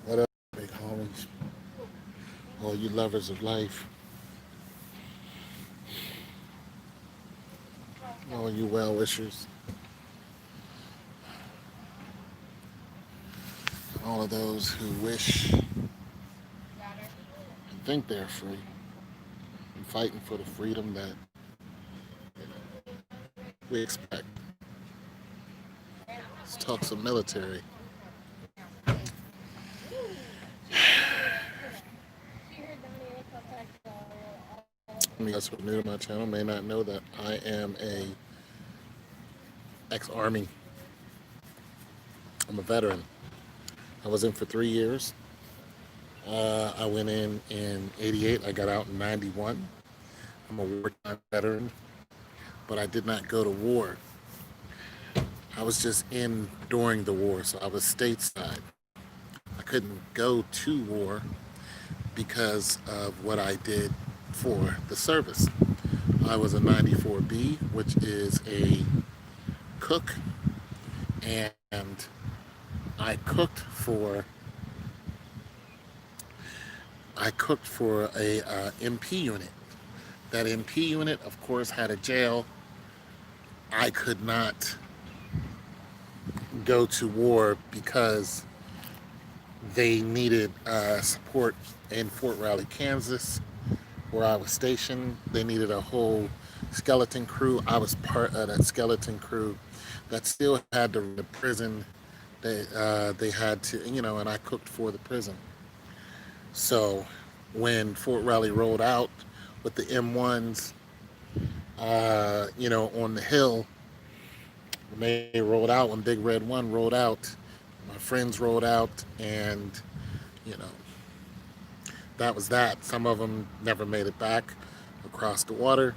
What up, big homies? All you lovers of life, all you well wishers, all of those who wish and think they're free and fighting for the freedom that we expect. Let's talk some military. You guys who are new to my channel may not know that I am a ex-army. I'm a veteran. I was in for 3 years. I went in '88. I got out in '91. I'm a wartime veteran, but I did not go to war. I was just in during the war, so I was stateside. I couldn't go to war because of what I did for the service. I was a 94B, which is a cook, and I cooked for a MP unit. That MP unit, of course, had a jail. I could not go to war because they needed support in Fort Riley, Kansas, where I was stationed. They needed a whole skeleton crew. I was part of that skeleton crew that still had the prison. They had to, and I cooked for the prison. So when Fort Riley rolled out with the M1s, on the hill, when they rolled out, when Big Red One rolled out, my friends rolled out, and you know, that was that. Some of them never made it back across the water,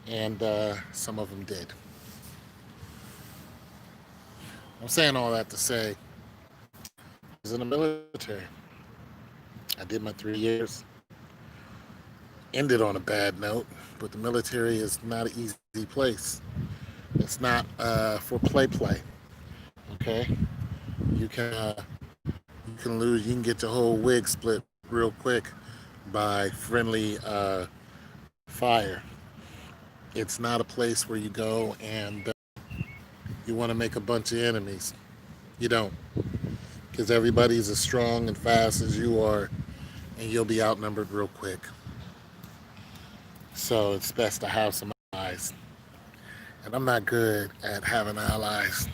and some of them did. I'm saying all that to say, I was in the military. I did my 3 years. Ended on a bad note, but the military is not an easy place. It's not for play. Okay, you can you can lose. You can get your whole wig split real quick by friendly fire. It's not a place where you go and you want to make a bunch of enemies. You don't, because everybody's as strong and fast as you are, and you'll be outnumbered real quick. So it's best to have some allies. And I'm not good at having allies.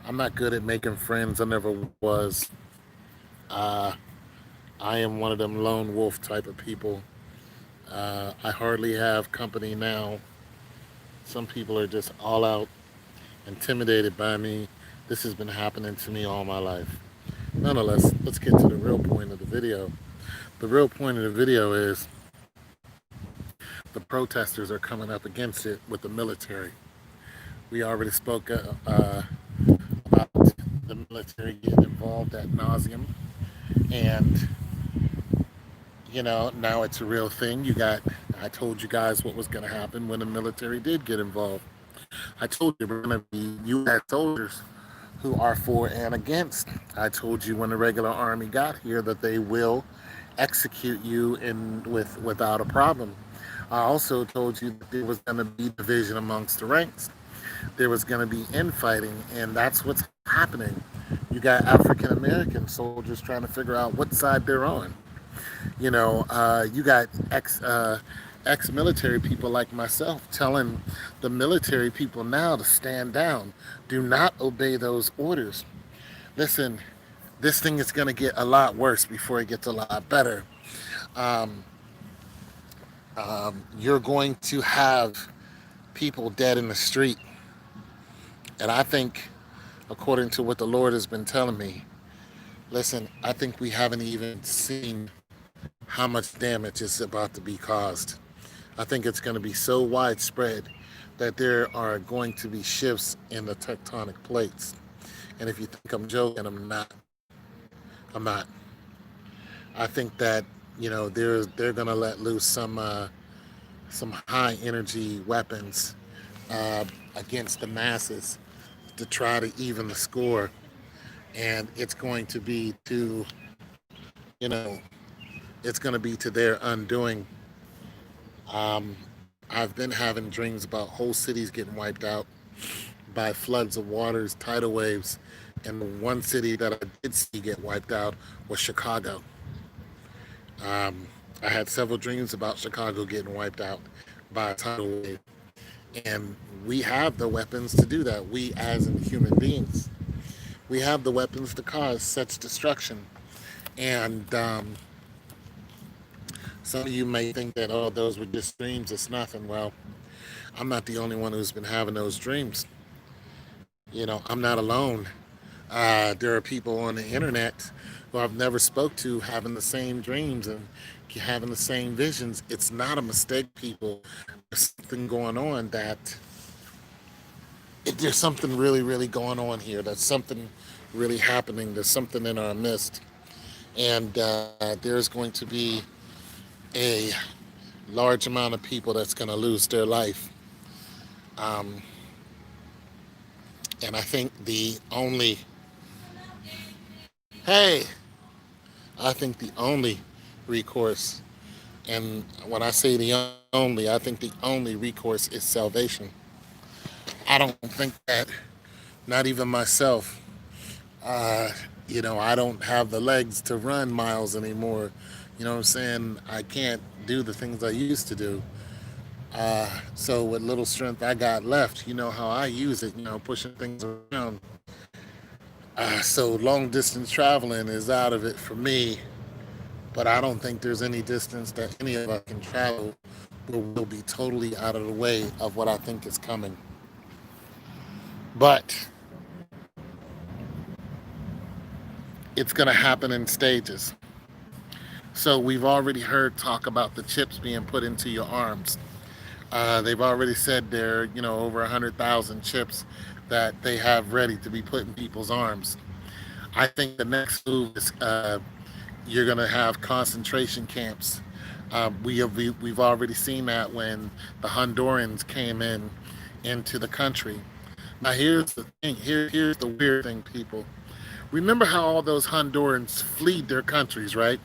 I'm not good at making friends. I never was. Uh, I am one of them lone wolf type of people. I hardly have company now. Some people are just all out intimidated by me. This has been happening to me all my life. Nonetheless, let's get to the real point of the video. The real point of the video is the protesters are coming up against it with the military. We already spoke about the military getting involved at nauseum, and now it's a real thing. I told you guys what was going to happen when the military did get involved. I told you we're going to be U.S. soldiers who are for and against. I told you when the regular army got here that they will execute you without a problem. I also told you that there was going to be division amongst the ranks. There was going to be infighting, and that's what's happening. You got African American soldiers trying to figure out what side they're on. You got ex-military people like myself telling the military people now to stand down. Do not obey those orders. Listen, this thing is going to get a lot worse before it gets a lot better. Um, you're going to have people dead in the street. And I think, according to what the Lord has been telling me, listen, I think we haven't even seen how much damage is about to be caused. I think it's going to be so widespread that there are going to be shifts in the tectonic plates. And if you think I'm joking, I'm not. I'm not. I think that they're going to let loose some high energy weapons against the masses to try to even the score. And it's going to be to, you know, it's going to be to their undoing. Um, I've been having dreams about whole cities getting wiped out by floods of waters, tidal waves. And the one city that I did see get wiped out was Chicago. Um, I had several dreams about Chicago getting wiped out by a tidal wave. And we have the weapons to do that. We, as in human beings, we have the weapons to cause such destruction. And some of you may think that, oh, those were just dreams, it's nothing. Well, I'm not the only one who's been having those dreams. I'm not alone. There are people on the internet who I've never spoke to having the same dreams and having the same visions. It's not a mistake, people. There's something going on there's something really, really going on here. There's something really happening. There's something in our midst. And there's going to be a large amount of people that's going to lose their life. Um, and I think hey, I think the only recourse, and when I say the only, I think the only recourse is salvation. I don't think that, not even myself, uh, I don't have the legs to run miles anymore. You know what I'm saying? I can't do the things I used to do. So what little strength I got left, you know how I use it, pushing things around. So long distance traveling is out of it for me, but I don't think there's any distance that any of us can travel where we'll be totally out of the way of what I think is coming. But it's going to happen in stages. So we've already heard talk about the chips being put into your arms. They've already said there, over 100,000 chips that they have ready to be put in people's arms. I think the next move is you're going to have concentration camps. We've already seen that when the Hondurans came into the country. Now here's the thing. Here's the weird thing, people. Remember how all those Hondurans fled their countries, right?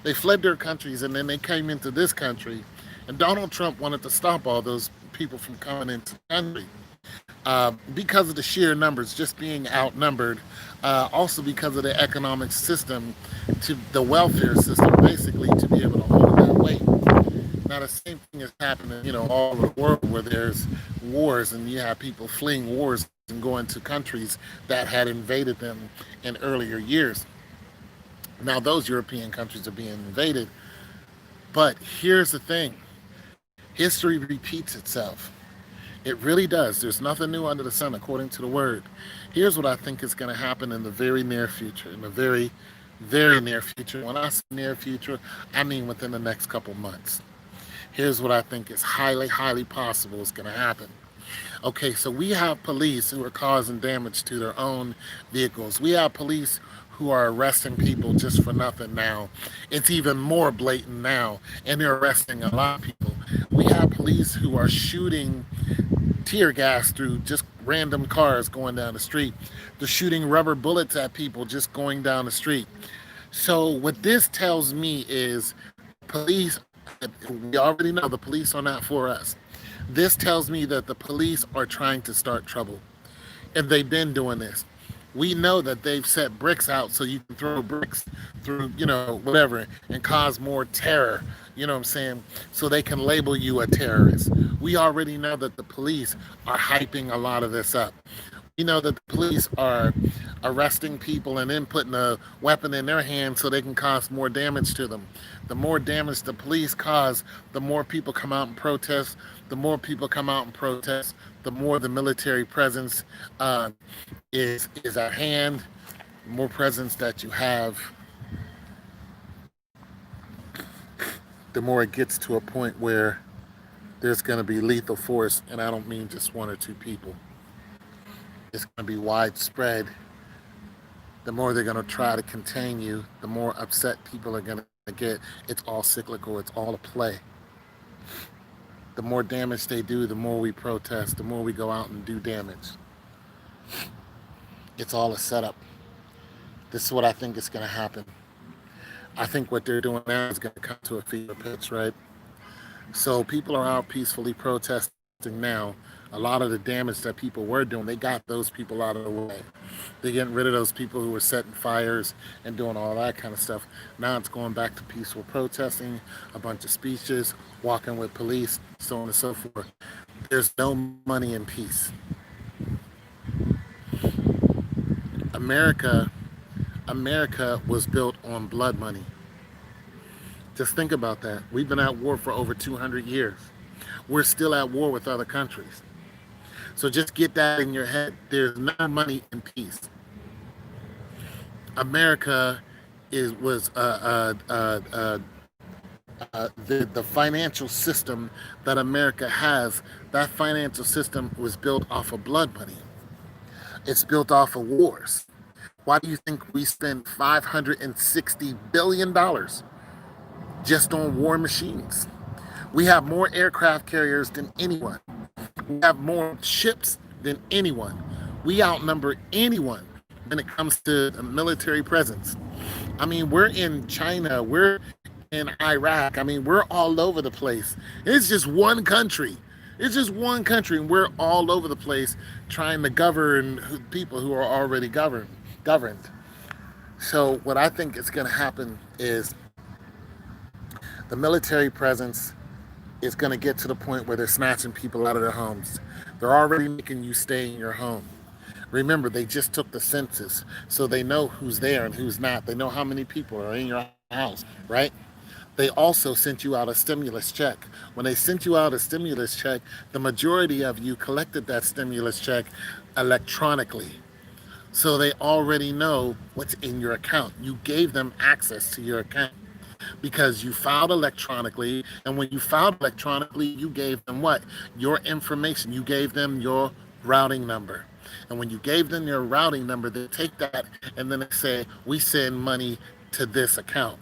They fled their countries and then they came into this country. And Donald Trump wanted to stop all those people from coming into the country because of the sheer numbers, just being outnumbered. Also because of the economic system, to the welfare system, basically, to be able to hold that weight. Now the same thing is happening, all over the world where there's wars and you have people fleeing wars and going to countries that had invaded them in earlier years. Now those European countries are being invaded. But here's the thing. History repeats itself. It really does. There's nothing new under the sun, according to the word. Here's what I think is going to happen in the very near future. In the very, very near future. When I say near future, I mean within the next couple months. Here's what I think is highly, highly possible is going to happen. Okay, so we have police who are causing damage to their own vehicles. We have police who are arresting people just for nothing now. It's even more blatant now, and they're arresting a lot of people. We have police who are shooting tear gas through just random cars going down the street. They're shooting rubber bullets at people just going down the street. So what this tells me is police, we already know the police are not for us. This tells me that the police are trying to start trouble. And they've been doing this. We know that they've set bricks out so you can throw bricks through, whatever, and cause more terror, you know what I'm saying? So they can label you a terrorist. We already know that the police are hyping a lot of this up. We know that the police are arresting people and then putting a weapon in their hand so they can cause more damage to them. The more damage the police cause, the more people come out and protest. The more people come out and protest, the more the military presence is at hand. The more presence that you have, the more it gets to a point where there's going to be lethal force, and I don't mean just one or two people. It's going to be widespread. The more they're going to try to contain you, the more upset people are going to get. It's all cyclical. It's all a play. the more damage they do, the more we protest, the more we go out and do damage. It's all a setup. This is what I think is going to happen. I think what they're doing now is going to come to a fever pitch, right? So people are out peacefully protesting now. A lot of the damage that people were doing, they got those people out of the way. They're getting rid of those people who were setting fires and doing all that kind of stuff. Now it's going back to peaceful protesting, a bunch of speeches, walking with police, so on and so forth. There's no money in peace. America, America was built on blood money. Just think about that. We've been at war for over 200 years. We're still at war with other countries. So just get that in your head. There's no money in peace. America was the financial system that America has. That financial system was built off of blood money. It's built off of wars. Why do you think we spend $560 billion just on war machines? We have more aircraft carriers than anyone. We have more ships than anyone. We outnumber anyone when it comes to military presence. I mean, we're in China, we're in Iraq. I mean, we're all over the place. It's just one country. It's just one country, and we're all over the place trying to govern people who are already governed. So what I think is going to happen is the military presence is going to get to the point where they're snatching people out of their homes. They're already making you stay in your home. Remember, they just took the census, so they know who's there and who's not. They know how many people are in your house, right? They also sent you out a stimulus check. When they sent you out a stimulus check, the majority of you collected that stimulus check electronically. So they already know what's in your account. You gave them access to your account because you filed electronically. And when you filed electronically, you gave them what? Your information. You gave them your routing number. And when you gave them your routing number, they take that and then they say, we send money to this account.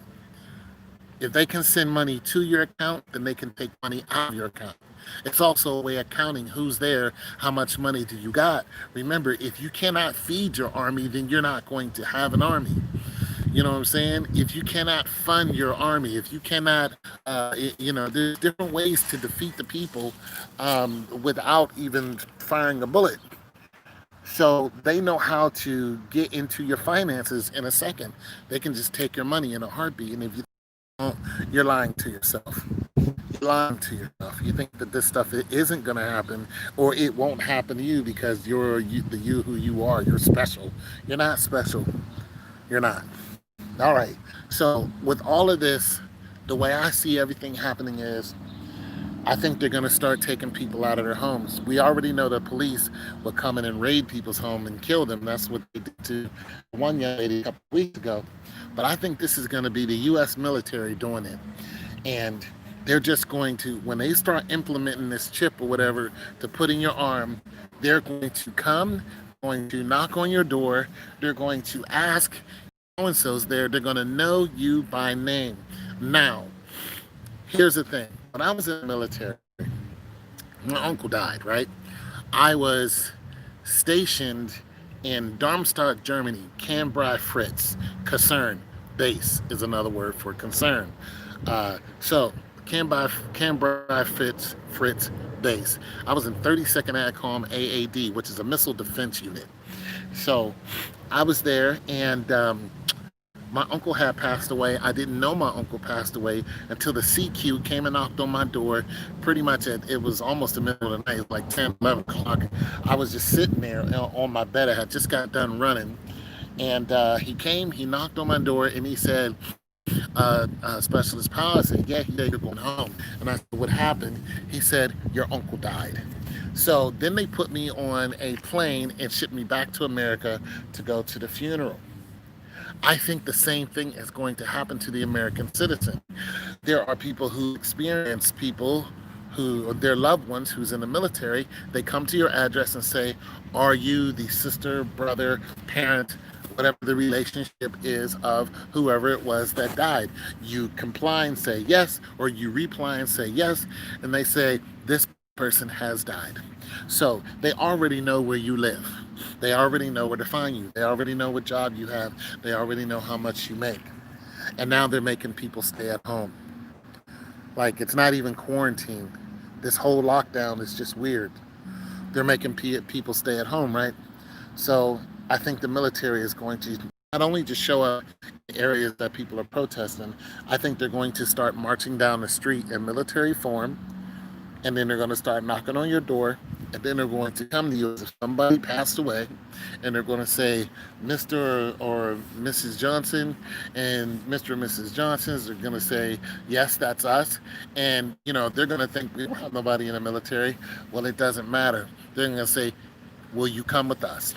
If they can send money to your account, then they can take money out of your account. It's also a way of counting who's there, how much money do you got. Remember, if you cannot feed your army, then you're not going to have an army. You know what I'm saying? If you cannot fund your army, if you cannot, there's different ways to defeat the people without even firing a bullet. So they know how to get into your finances in a second. They can just take your money in a heartbeat. And if you don't, you're lying to yourself. You're lying to yourself. You think that this stuff isn't going to happen, or it won't happen to you because you're the you who you are. You're special. You're not special. You're not. All right. So with all of this, the way I see everything happening is I think they're going to start taking people out of their homes. We already know the police will come in and raid people's home and kill them. That's what they did to one young lady a couple of weeks ago. But I think this is going to be the U.S. military doing it. And they're just going to, when they start implementing this chip or whatever to put in your arm, they're going to come, going to knock on your door. They're going to ask, so-and-so's there. They're going to know you by name. Now, here's the thing. When I was in the military, my uncle died, right? I was stationed in Darmstadt, Germany, Cambrai Fritz, Kaserne, base is another word for concern. So Cambrai Fritz base. I was in 32nd ADCOM AAD, which is a missile defense unit. So I was there, and my uncle had passed away. I didn't know my uncle passed away until the CQ came and knocked on my door. Pretty much it was almost the middle of the night, like 10, 11 o'clock. I was just sitting there on my bed. I had just got done running. And he came, he knocked on my door, and he said, Specialist Powell. I said, yeah, he said, you're going home. And I said, what happened? He said, your uncle died. So then they put me on a plane and shipped me back to America to go to the funeral. I think the same thing is going to happen to the American citizen. There are people who experience people who, their loved ones who's in the military, they come to your address and say, are you the sister, brother, parent, whatever the relationship is of whoever it was that died? You comply and say yes, or you reply and say yes, and they say, this person has died. So they already know where you live. They already know where to find you. They already know what job you have. They already know how much you make. And now they're making people stay at home. Like it's not even quarantine. This whole lockdown is just weird. They're making people stay at home, right? So I think the military is going to not only just show up in areas that people are protesting, I think they're going to start marching down the street in military form, and then they're going to start knocking on your door, and then they're going to come to you as if somebody passed away, and they're going to say, Mr. or Mrs. Johnson, and Mr. and Mrs. Johnsons are going to say, yes, that's us, and they're going to think we don't have nobody in the military. Well, it doesn't matter. They're going to say, will you come with us?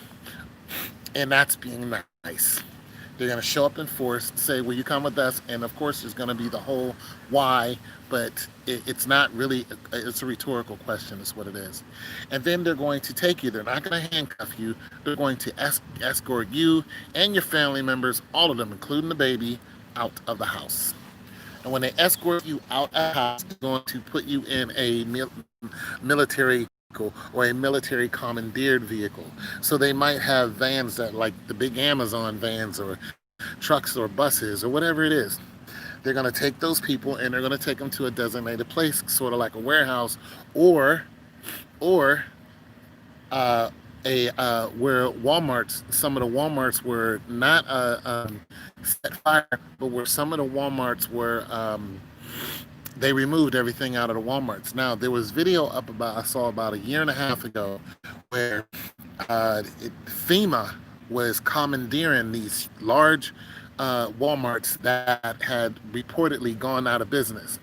And that's being nice. They're going to show up in force, say, will you come with us? And of course, there's going to be the whole why, but it's not really, it's a rhetorical question, is what it is. And then they're going to take you. They're not going to handcuff you. They're going to escort you and your family members, all of them, including the baby, out of the house. And when they escort you out of the house, they're going to put you in a military or a military commandeered vehicle. So they might have vans that like the big Amazon vans or trucks or buses or whatever it is. They're going to take those people and they're going to take them to a designated place, sort of like a warehouse or where some of the Walmarts were not set fire, but where some of the Walmarts were they removed everything out of the Walmarts. Now, there was video up I saw about a year and a half ago where FEMA was commandeering these large Walmarts that had reportedly gone out of business.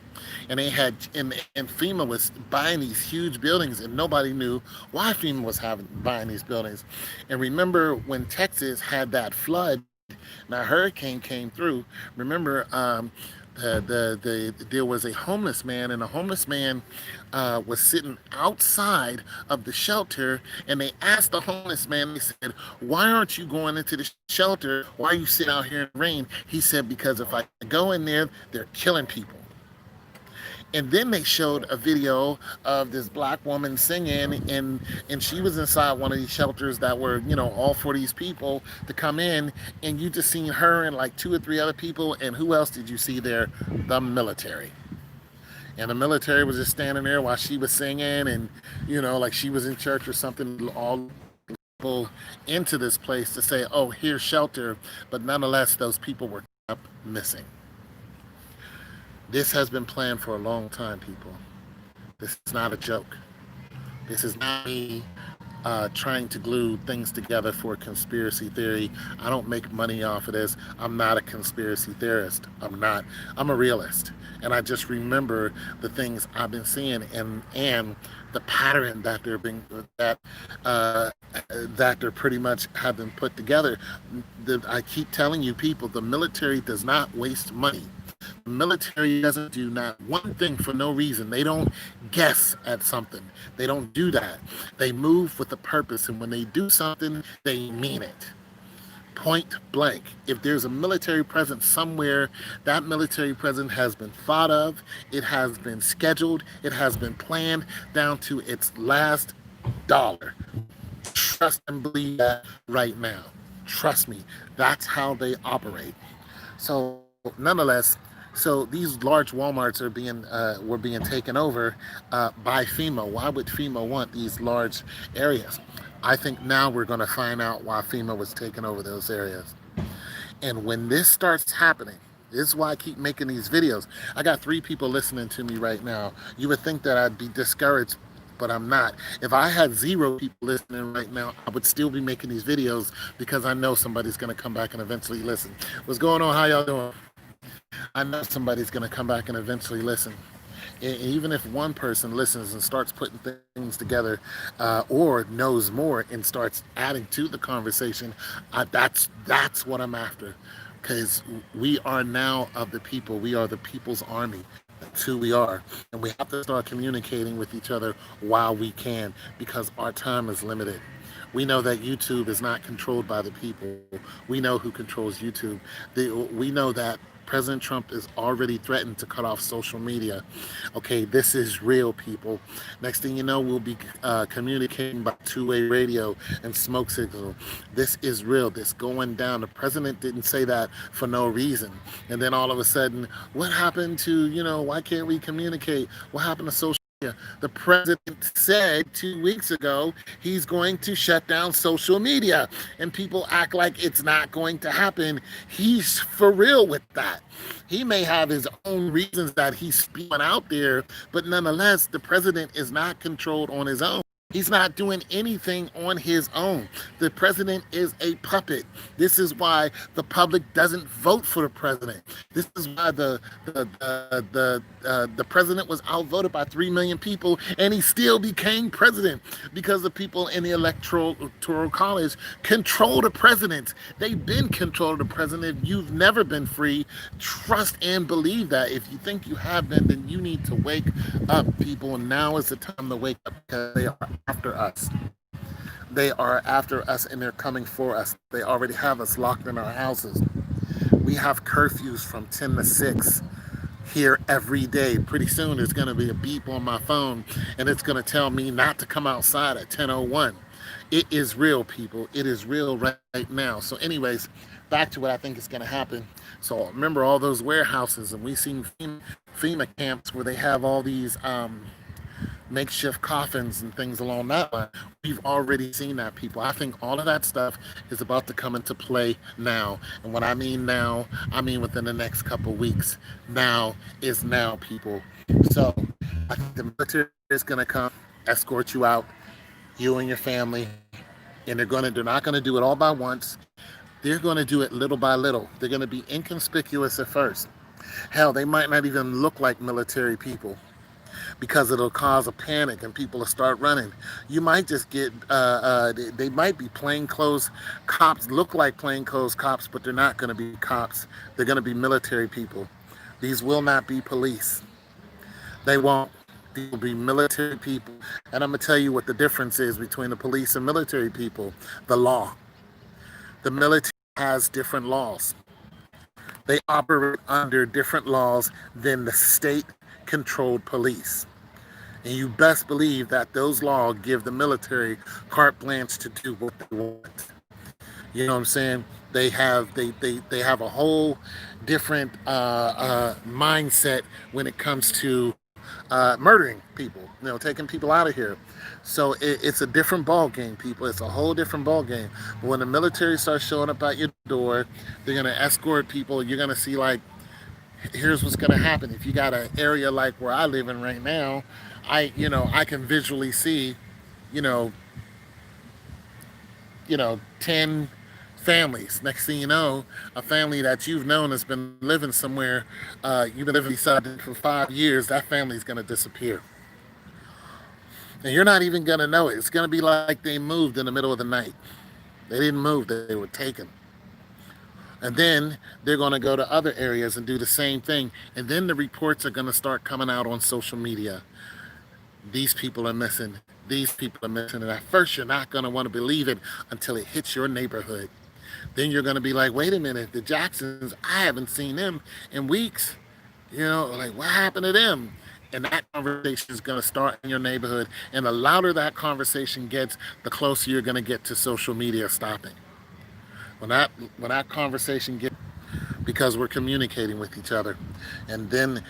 And FEMA was buying these huge buildings, and nobody knew why FEMA was buying these buildings. And remember when Texas had that flood, now hurricane came through. Remember, there was a homeless man, and the homeless man was sitting outside of the shelter, and they asked the homeless man, they said, why aren't you going into the shelter? Why are you sitting out here in the rain? He said, because if I go in there, they're killing people. And then they showed a video of this black woman singing, and she was inside one of these shelters that were, all for these people to come in, and you just seen her and like 2 or 3 other people, and who else did you see there? The military. And the military was just standing there while she was singing, and, like she was in church or something, all people into this place to say, oh, here's shelter, but nonetheless, those people were up missing. This has been planned for a long time, people. This is not a joke. This is not me trying to glue things together for a conspiracy theory. I don't make money off of this. I'm not a conspiracy theorist. I'm not. I'm a realist. And I just remember the things I've been seeing and the pattern that they're pretty much have been put together. I keep telling you, people, the military does not waste money. The military doesn't do not one thing for no reason. They don't guess at something. They don't do that. They move with a purpose, and when they do something, they mean it. Point blank. If there's a military presence somewhere, that military presence has been thought of, it has been scheduled, it has been planned down to its last dollar. Trust and believe that right now. Trust me, that's how they operate. So nonetheless, these large Walmarts were being taken over by FEMA. Why would FEMA want these large areas? I think now we're going to find out why FEMA was taking over those areas. And when this starts happening, this is why I keep making these videos. I got 3 people listening to me right now. You would think that I'd be discouraged, but I'm not. If I had 0 people listening right now, I would still be making these videos because I know somebody's going to come back and eventually listen. What's going on? How y'all doing? I know somebody's going to come back and eventually listen. And even if one person listens and starts putting things together or knows more and starts adding to the conversation, that's what I'm after. Because we are now of the people. We are the people's army. That's who we are. And we have to start communicating with each other while we can, because our time is limited. We know that YouTube is not controlled by the people. We know who controls YouTube. We know that President Trump is already threatened to cut off social media. Okay, this is real, people. Next thing you know, we'll be communicating by two-way radio and smoke signal. This is real. This going down. The president didn't say that for no reason. And then all of a sudden, what happened to, why can't we communicate? What happened to social media? The president said 2 weeks ago he's going to shut down social media, and people act like it's not going to happen. He's for real with that. He may have his own reasons that he's spewing out there, but nonetheless, the president is not controlled on his own. He's not doing anything on his own. The president is a puppet. This is why the public doesn't vote for the president. This is why the president was outvoted by 3 million people, and he still became president because the people in the electoral college control the president. They've been controlling the president. If you've never been free, trust and believe that. If you think you have been, then you need to wake up, people. And now is the time to wake up, because they are after us. They are after us, and they're coming for us. They already have us locked in our houses. We have curfews from 10 to 6 here every day. Pretty soon there's going to be a beep on my phone, and it's going to tell me not to come outside at 10:01. It is real, people. It is real right now. So anyways, back to what I think is going to happen. So remember all those warehouses, and we've seen FEMA camps where they have all these makeshift coffins and things along that line. We've already seen that, people. I think all of that stuff is about to come into play now. And when I mean now, I mean within the next couple of weeks. Now is now, people. So I think the military is going to come, escort you out, you and your family, and they're not going to do it all by once. They're going to do it little by little. They're going to be inconspicuous at first. Hell, they might not even look like military people, because it'll cause a panic and people will start running. You might just get, they might be plainclothes cops, look like plainclothes cops, but they're not going to be cops. They're going to be military people. These will not be police. They won't. These will be military people. And I'm going to tell you what the difference is between the police and military people. The law. The military has different laws. They operate under different laws than the state-controlled police. And you best believe that those laws give the military carte blanche to do what they want. You know what I'm saying? They have a whole different mindset when it comes to murdering people, taking people out of here. So it's a different ball game, people. It's a whole different ball game. But when the military starts showing up at your door, they're gonna escort people. You're gonna see, like, here's what's gonna happen. If you got an area like where I live in right now, I can visually see, 10 families. Next thing you know, a family that you've known has been living somewhere, you've been living beside them for 5 years, that family's going to disappear. And you're not even going to know it. It's going to be like they moved in the middle of the night. They didn't move, they were taken. And then they're going to go to other areas and do the same thing. And then the reports are going to start coming out on social media. These people are missing. These people are missing. And at first, you're not going to want to believe it until it hits your neighborhood. Then you're going to be like, wait a minute, the Jacksons, I haven't seen them in weeks. Like, what happened to them? And that conversation is going to start in your neighborhood. And the louder that conversation gets, the closer you're going to get to social media stopping. When that conversation gets, because we're communicating with each other. And then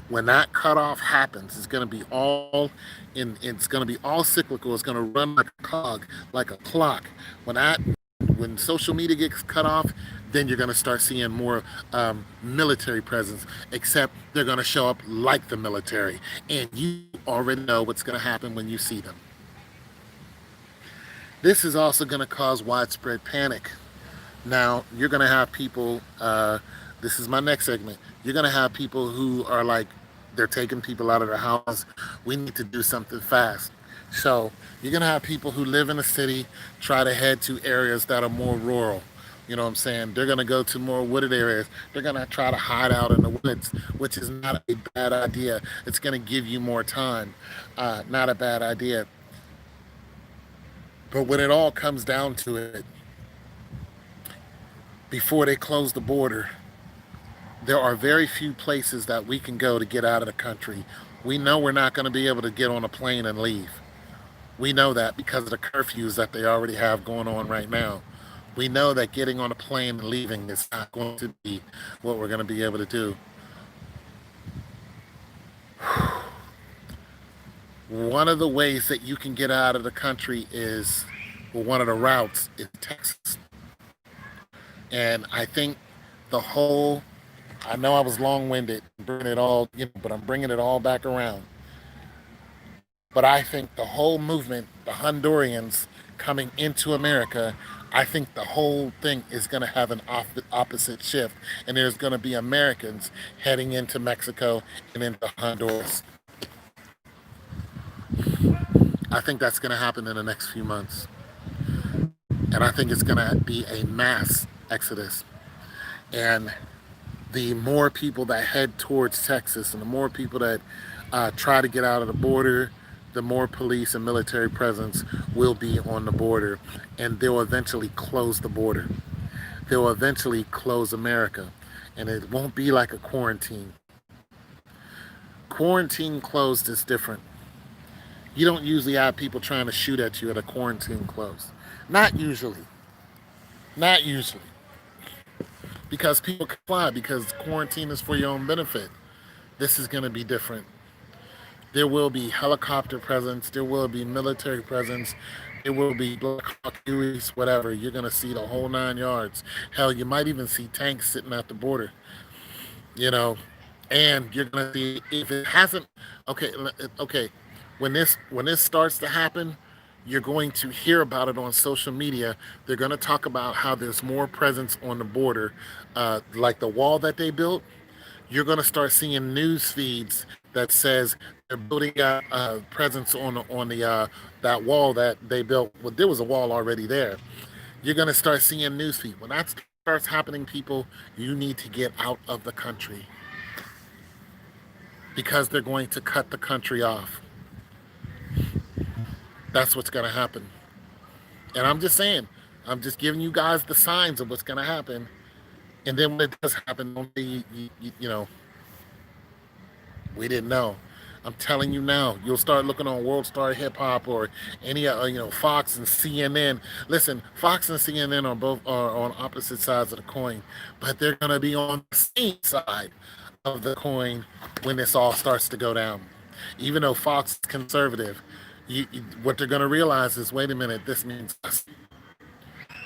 when that cutoff happens, it's going to be all cyclical. It's going to run like a cog, like a clock. When social media gets cut off, then you're going to start seeing more military presence, except they're going to show up like the military. And you already know what's going to happen when you see them. This is also going to cause widespread panic. Now, you're going to have people, this is my next segment, you're going to have people who are like, they're taking people out of their house. We need to do something fast. So you're going to have people who live in a city try to head to areas that are more rural. You know what I'm saying? They're going to go to more wooded areas. They're going to try to hide out in the woods, which is not a bad idea. It's going to give you more time. Not a bad idea. But when it all comes down to it, before they close the border, There are very few places that we can go to get out of the country. We know we're not going to be able to get on a plane and leave. We know that because of the curfews that they already have going on right now. We know that getting on a plane and leaving is not going to be what we're going to be able to do. One of the ways that you can get out of the country is, well, one of the routes is Texas. And I think the whole, I know I was long-winded, bringing it all, but I'm bringing it all back around. But I think the whole movement, the Hondurans coming into America, I think the whole thing is going to have an opposite shift. And there's going to be Americans heading into Mexico and into Honduras. I think that's going to happen in the next few months. And I think it's going to be a mass exodus. And the more people that head towards Texas and the more people that try to get out of the border, the more police and military presence will be on the border. And they'll eventually close the border. They'll eventually close America. And it won't be like a quarantine. Quarantine closed is different. You don't usually have people trying to shoot at you at a quarantine close. Not usually. Not usually. Because people can fly, because quarantine is for your own benefit. This is going to be different. There will be helicopter presence. There will be military presence. There will be Black Hawk Hueys, whatever. You're going to see the whole 9 yards. Hell, you might even see tanks sitting at the border. You know, and you're going to see, if it hasn't, okay. When this starts to happen, you're going to hear about it on social media. They're going to talk about how there's more presence on the border, like the wall that they built. You're going to start seeing news feeds that says they're building a presence on the that wall that they built. Well, there was a wall already there. You're going to start seeing news feeds. When that starts happening, people, you need to get out of the country because they're going to cut the country off. That's what's going to happen. And I'm just saying, I'm just giving you guys the signs of what's going to happen. And then when it does happen, don't be, you know, we didn't know. I'm telling you now, you'll start looking on World Star Hip Hop or any, Fox and CNN. Listen, Fox and CNN are on opposite sides of the coin, but they're going to be on the same side of the coin when this all starts to go down. Even though Fox is conservative, what they're going to realize is, wait a minute, this means us.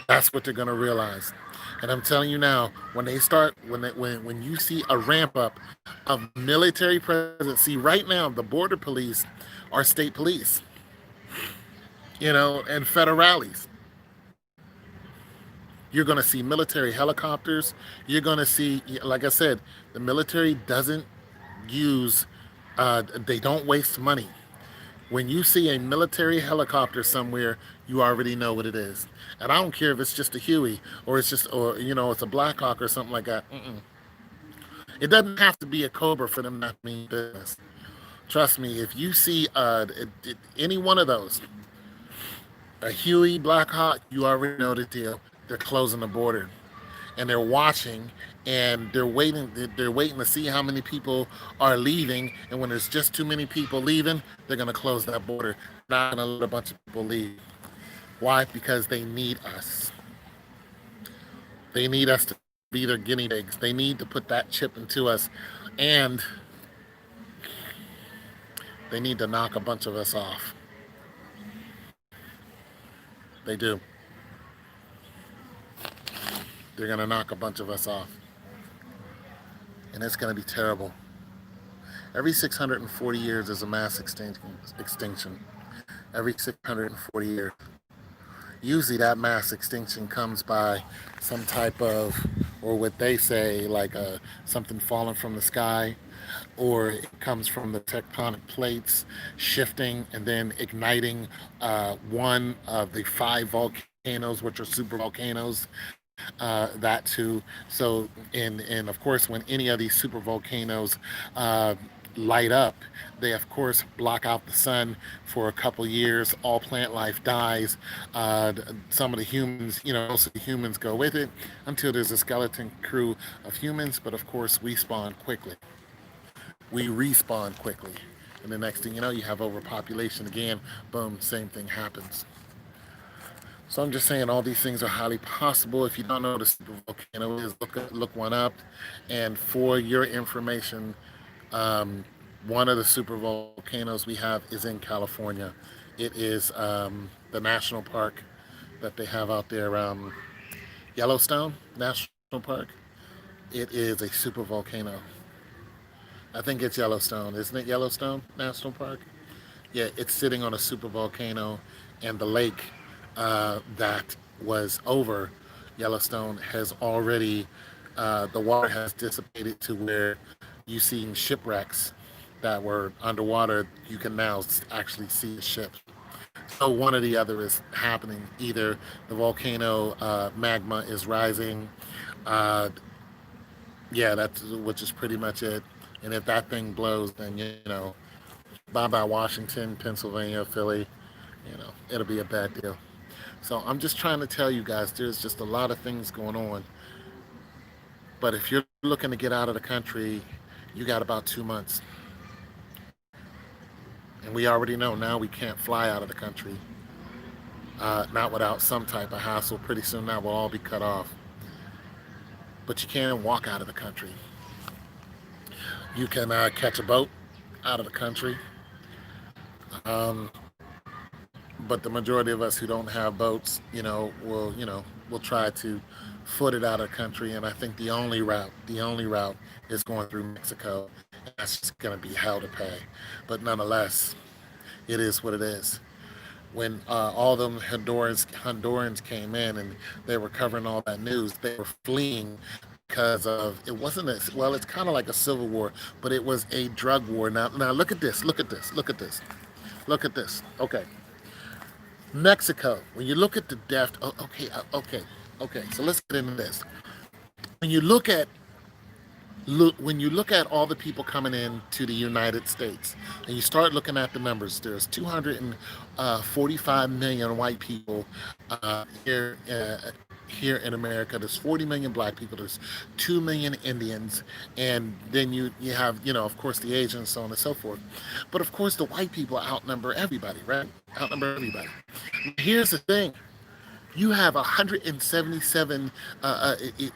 That's what they're going to realize. And I'm telling you now, when they start, when you see a ramp up of military presence, see right now the border police are state police, and federales. You're going to see military helicopters. You're going to see, like I said, the military doesn't use, they don't waste money. When you see a military helicopter somewhere, you already know what it is. And I don't care if it's just a Huey or it's a Black Hawk or something like that. It doesn't have to be a Cobra for them not to mean business. Trust me, if you see any one of those, a Huey, Black Hawk, you already know the deal. They're closing the border. And they're watching and they're waiting to see how many people are leaving, and when there's just too many people leaving, they're going to close that border. They're not going to let a bunch of people leave. Why? Because they need us. They need us to be their guinea pigs. They need to put that chip into us, and they need to knock a bunch of us off. They do. They're going to knock a bunch of us off. And it's going to be terrible. Every 640 years is a mass extinction. Every 640 years. Usually that mass extinction comes by some type of, or what they say, like something falling from the sky, or it comes from the tectonic plates shifting and then igniting one of the 5 volcanoes, which are super volcanoes. That too. So, and of course, when any of these super volcanoes light up. They, of course, block out the sun for a couple years. All plant life dies. Some of the humans, most of the humans go with it until there's a skeleton crew of humans. But of course, we spawn quickly. We respawn quickly. And the next thing you know, you have overpopulation again. Boom, same thing happens. So I'm just saying all these things are highly possible. If you don't know what a supervolcano is, look one up. And for your information, one of the supervolcanoes we have is in California. It is the national park that they have out there, Yellowstone National Park. It is a supervolcano. I think it's Yellowstone, isn't it? Yellowstone National Park. Yeah, it's sitting on a supervolcano, and the lake that was over Yellowstone has already, the water has dissipated to where you see shipwrecks that were underwater. You can now actually see the ships. So one or the other is happening. Either the volcano magma is rising, uh, yeah, that's which is pretty much it. And if that thing blows, then bye bye Washington, Pennsylvania, Philly, it'll be a bad deal. So I'm just trying to tell you guys, there's just a lot of things going on. But if you're looking to get out of the country, you got about 2 months. And we already know now we can't fly out of the country, not without some type of hassle. Pretty soon that will all be cut off. But you can't walk out of the country. You can catch a boat out of the country. Um, but the majority of us who don't have boats, will try to foot it out of the country. And I think the only route is going through Mexico. And that's just going to be hell to pay. But nonetheless, it is what it is. When all them Hondurans came in and they were covering all that news, they were fleeing because of it wasn't well. It's kind of like a civil war, but it was a drug war. Now look at this. Look at this. Look at this. Look at this. Okay, Mexico. When you look at the death, okay. So let's get into this. When you look at all the people coming in to the United States, and you start looking at the numbers, there's 245 million white people here in America. There's 40 million black people. There's 2 million Indians, and then you have of course the Asians, so on and so forth. But of course the white people outnumber everybody, right? Outnumber everybody. Here's the thing. You have 177.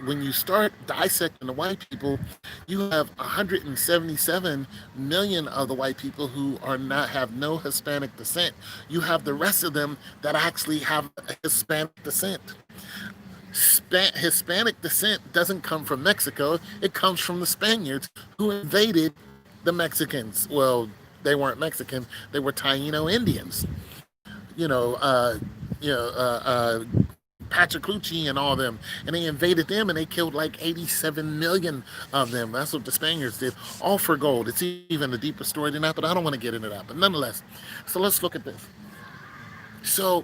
When you start dissecting the white people, you have 177 million of the white people who have no Hispanic descent. You have the rest of them that actually have Hispanic descent. Hispanic descent doesn't come from Mexico. It comes from the Spaniards who invaded the Mexicans. Well, they weren't Mexican. They were Taino Indians. You know, uh, Pachacuti and all them, and they invaded them, and they killed like 87 million of them. That's what the Spaniards did, all for gold. It's even a deeper story than that, but I don't want to get into that. But nonetheless, so let's look at this. So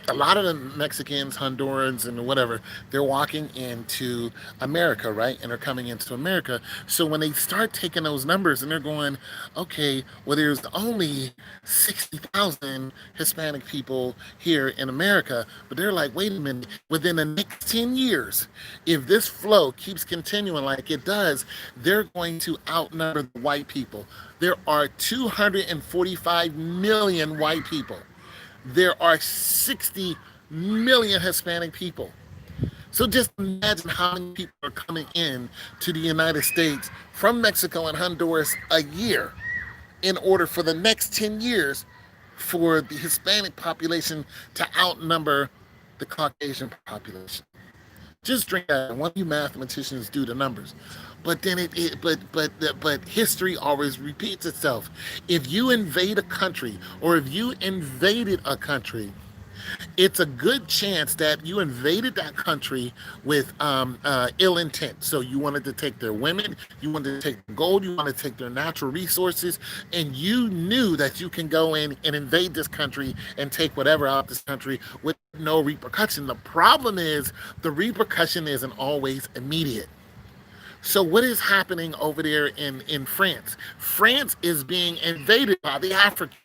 a lot of the Mexicans, Hondurans, and whatever, they're walking into America, right? And they're coming into America. So when they start taking those numbers and they're going, okay, well, there's only 60,000 Hispanic people here in America, but they're like, wait a minute, within the next 10 years, if this flow keeps continuing like it does, they're going to outnumber the white people. There are 245 million white people. There are 60 million Hispanic people. So just imagine how many people are coming in to the United States from Mexico and Honduras a year in order for the next 10 years for the Hispanic population to outnumber the Caucasian population. Just drink that. One of you mathematicians do the numbers. But then but history always repeats itself. If you invade a country, or if you invaded a country, it's a good chance that you invaded that country with ill intent. So you wanted to take their women, you wanted to take the gold, you wanted to take their natural resources, and you knew that you can go in and invade this country and take whatever out of this country with no repercussion. The problem is the repercussion isn't always immediate. So what is happening over there in France? France is being invaded by the Africans.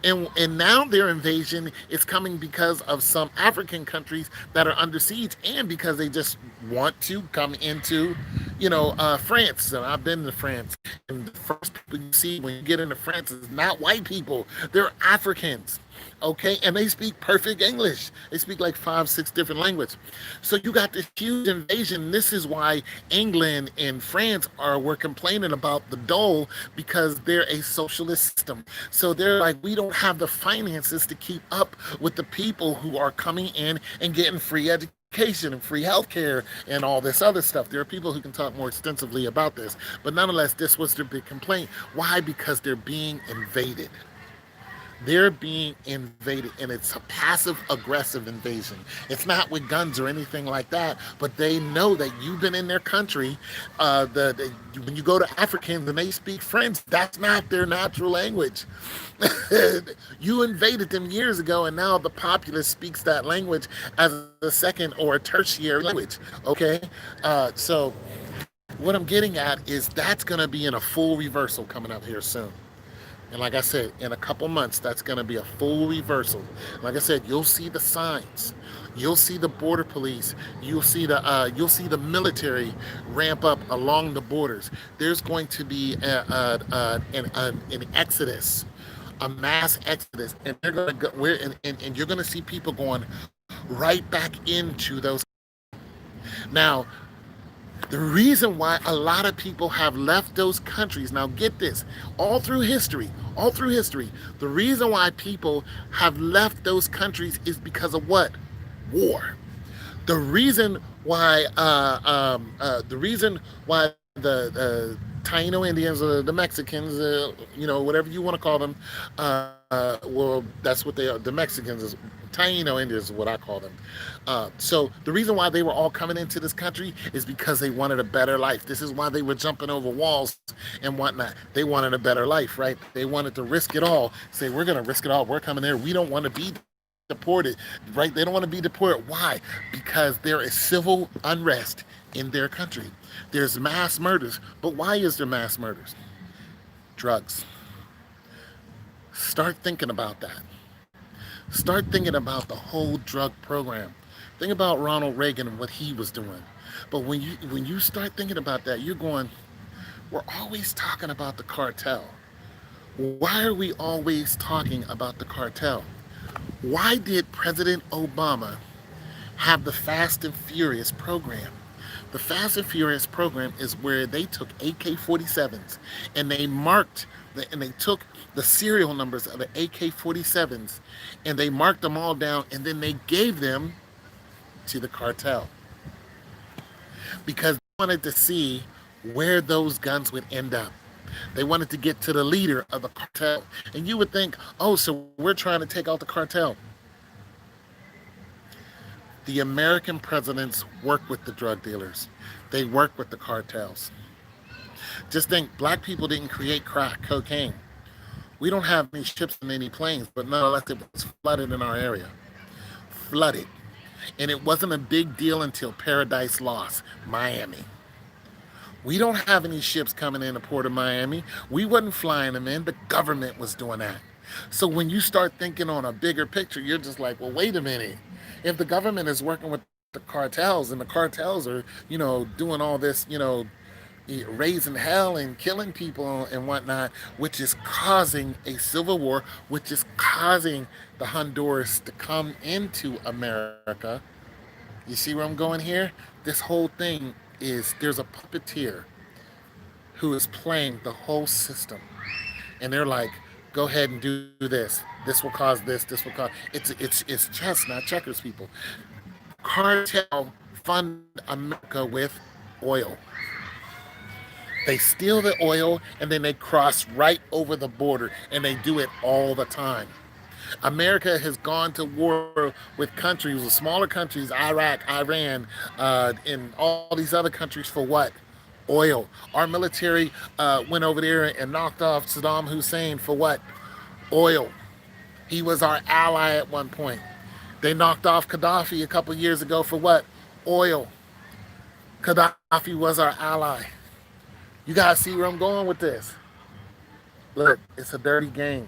And now their invasion is coming because of some African countries that are under siege, and because they just want to come into, France. And I've been to France, and the first people you see when you get into France is not white people; they're Africans. Okay, and they speak perfect English. They speak like 5, 6 different languages. So you got this huge invasion. This is why England and France were complaining about the dole, because they're a socialist system. So they're like, we don't have the finances to keep up with the people who are coming in and getting free education and free healthcare and all this other stuff. There are people who can talk more extensively about this, but nonetheless, this was their big complaint. Why? Because they're being invaded. They're being invaded, and it's a passive aggressive invasion. It's not with guns or anything like that, but they know that you've been in their country. When you go to Africans and they speak French, that's not their natural language. You invaded them years ago, and now the populace speaks that language as a second or a tertiary language. Okay, so what I'm getting at is that's going to be in a full reversal coming up here soon. And like I said, in a couple months, that's going to be a full reversal. Like I said, you'll see the signs, you'll see the border police, you'll see the military ramp up along the borders. There's going to be an exodus, a mass exodus, and they're going to go. And you're going to see people going right back into those. Now, the reason why a lot of people have left those countries, now get this, all through history, the reason why people have left those countries is because of what? War. The reason why, the Taino Indians, the Mexicans, whatever you want to call them, well, that's what they are. The Mexicans is Taino Indians is what I call them. So the reason why they were all coming into this country is because they wanted a better life. This is why they were jumping over walls and whatnot. They wanted a better life, right? They wanted to risk it all. Say, we're going to risk it all. We're coming there. We don't want to be deported, right? They don't want to be deported. Why? Because there is civil unrest in their country. There's mass murders. But why is there mass murders? Drugs. Start thinking about that. Start thinking about the whole drug program. Think about Ronald Reagan and what he was doing. But when you start thinking about that, you're going, we're always talking about the cartel. Why are we always talking about the cartel? Why did President Obama have the Fast and Furious program? The Fast and Furious program is where they took AK-47s and they took the serial numbers of the AK-47s and they marked them all down, and then they gave them to the cartel because they wanted to see where those guns would end up. They wanted to get to the leader of the cartel. And you would think, oh, so we're trying to take out the cartel. The American presidents work with the drug dealers. They work with the cartels. Just think, black people didn't create crack cocaine. We don't have any ships and any planes, but nonetheless, it was flooded in our area. Flooded. And it wasn't a big deal until Paradise Lost, Miami. We don't have any ships coming in the port of Miami. We wasn't flying them in. The government was doing that. So when you start thinking on a bigger picture, you're just like, well, wait a minute. If the government is working with the cartels and the cartels are, doing all this, raising hell and killing people and whatnot, which is causing a civil war, which is causing the Honduras to come into America. You see where I'm going here? This whole thing is there's a puppeteer who is playing the whole system. And they're like, go ahead and do this. This will cause this. This will cause it's chess, not checkers, people. Cartel fund America with oil. They steal the oil and then they cross right over the border, and they do it all the time. America has gone to war with countries, with smaller countries, Iraq, Iran, and all these other countries for what? Oil. Our military went over there and knocked off Saddam Hussein for what? Oil. He was our ally at one point. They knocked off Gaddafi a couple years ago for what? Oil. Gaddafi Gaddafi was our ally. You guys see where I'm going with this? Look, it's a dirty game.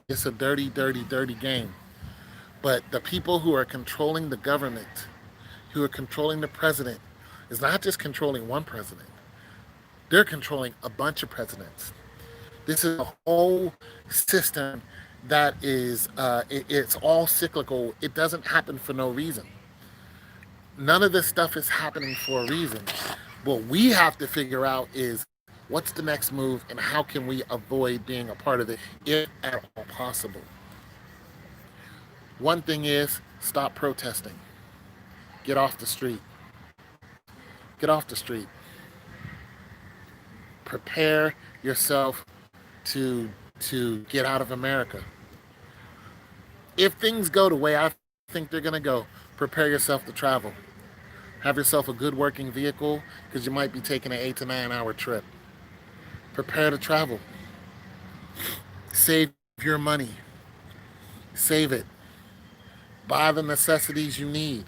It's a dirty, dirty, dirty game. But the people who are controlling the government, who are controlling the president, is not just controlling one president. They're controlling a bunch of presidents. This is a whole system that is, it's all cyclical. It doesn't happen for no reason. None of this stuff is happening for a reason. What we have to figure out is what's the next move and how can we avoid being a part of it if at all possible. One thing is stop protesting. Get off the street. Get off the street. Prepare yourself to get out of America. If things go the way I think they're going to go, prepare yourself to travel. Have yourself a good working vehicle because you might be taking an 8 to 9 hour trip. Prepare to travel. Save your money. Save it. Buy the necessities you need.